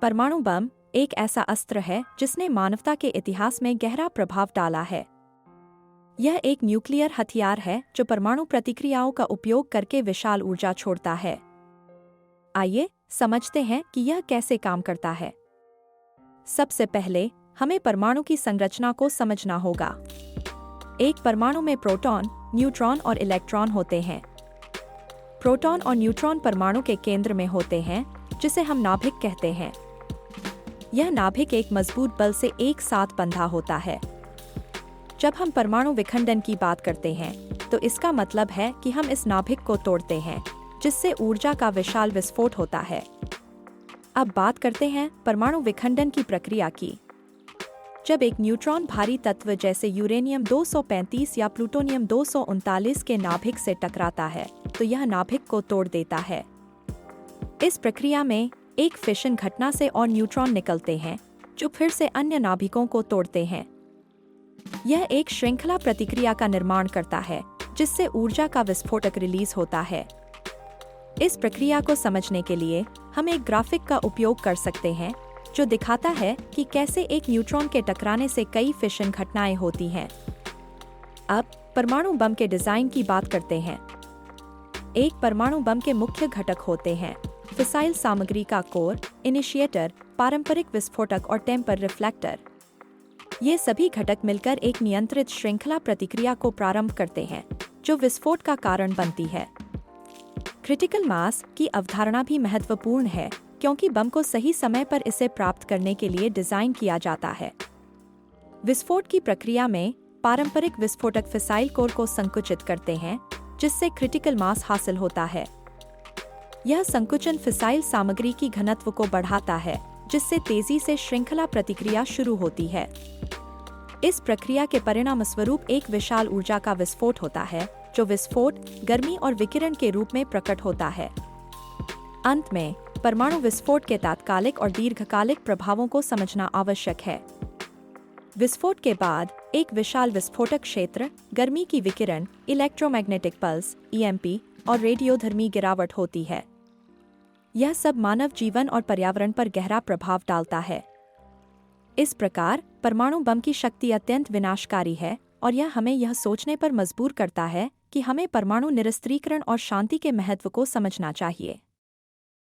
परमाणु बम एक ऐसा अस्त्र है जिसने मानवता के इतिहास में गहरा प्रभाव डाला है। यह एक न्यूक्लियर हथियार है जो परमाणु प्रतिक्रियाओं का उपयोग करके विशाल ऊर्जा छोड़ता है। आइए समझते हैं कि यह कैसे काम करता है। सबसे पहले हमें परमाणु की संरचना को समझना होगा। एक परमाणु में प्रोटॉन, न्यूट्रॉन और इलेक्ट्रॉन होते हैं। प्रोटॉन और न्यूट्रॉन परमाणु के केंद्र में होते हैं, जिसे हम नाभिक कहते हैं। यह नाभिक एक मजबूत बल से एक साथ बंधा होता है। जब हम परमाणु विखंडन की बात करते हैं, तो इसका मतलब है कि हम इस नाभिक को तोड़ते हैं, जिससे ऊर्जा का विशाल विस्फोट होता है। अब बात करते हैं परमाणु विखंडन की प्रक्रिया की। जब एक न्यूट्रॉन भारी तत्व जैसे यूरेनियम 235 या प्लूटोनियम 239 के नाभिक से टकराता है, तो यह नाभिक को तोड़ देता है। इस प्रक्रिया में एक फिशन घटना से और न्यूट्रॉन निकलते हैं, जो फिर से अन्य नाभिकों को तोड़ते हैं। यह एक श्रृंखला प्रतिक्रिया का निर्माण करता है, जिससे ऊर्जा का विस्फोटक रिलीज होता है। इस प्रक्रिया को समझने के लिए हम एक ग्राफिक का उपयोग कर सकते हैं, जो दिखाता है कि कैसे एक न्यूट्रॉन के टकराने से कई फिशन घटनाएं होती हैं। अब परमाणु बम के डिजाइन की बात करते हैं। एक परमाणु बम के मुख्य घटक होते हैं फिसाइल सामग्री का कोर, इनिशिएटर, पारंपरिक विस्फोटक और टेम्पर रिफ्लेक्टर। ये सभी घटक मिलकर एक नियंत्रित श्रृंखला प्रतिक्रिया को प्रारंभ करते हैं, जो विस्फोट का कारण बनती है। क्रिटिकल मास की अवधारणा भी महत्वपूर्ण है, क्योंकि बम को सही समय पर इसे प्राप्त करने के लिए डिजाइन किया जाता है। विस्फोट की प्रक्रिया में पारंपरिक विस्फोटक फिसाइल कोर को संकुचित करते हैं, जिससे क्रिटिकल मास हासिल होता है। यह संकुचन फिसाइल सामग्री की घनत्व को बढ़ाता है, जिससे तेजी से श्रृंखला प्रतिक्रिया शुरू होती है। इस प्रक्रिया के परिणामस्वरूप एक विशाल ऊर्जा का विस्फोट होता है, जो विस्फोट, गर्मी और विकिरण के रूप में प्रकट होता है। अंत में परमाणु विस्फोट के तात्कालिक और दीर्घकालिक प्रभावों को समझना आवश्यक है। विस्फोट के बाद एक विशाल विस्फोटक क्षेत्र, गर्मी की विकिरण, इलेक्ट्रोमैग्नेटिक पल्स (ईएमपी) और रेडियोधर्मी गिरावट होती है। यह सब मानव जीवन और पर्यावरण पर गहरा प्रभाव डालता है। इस प्रकार परमाणु बम की शक्ति अत्यंत विनाशकारी है, और यह हमें यह सोचने पर मजबूर करता है कि हमें परमाणु निरस्त्रीकरण और शांति के महत्व को समझना चाहिए।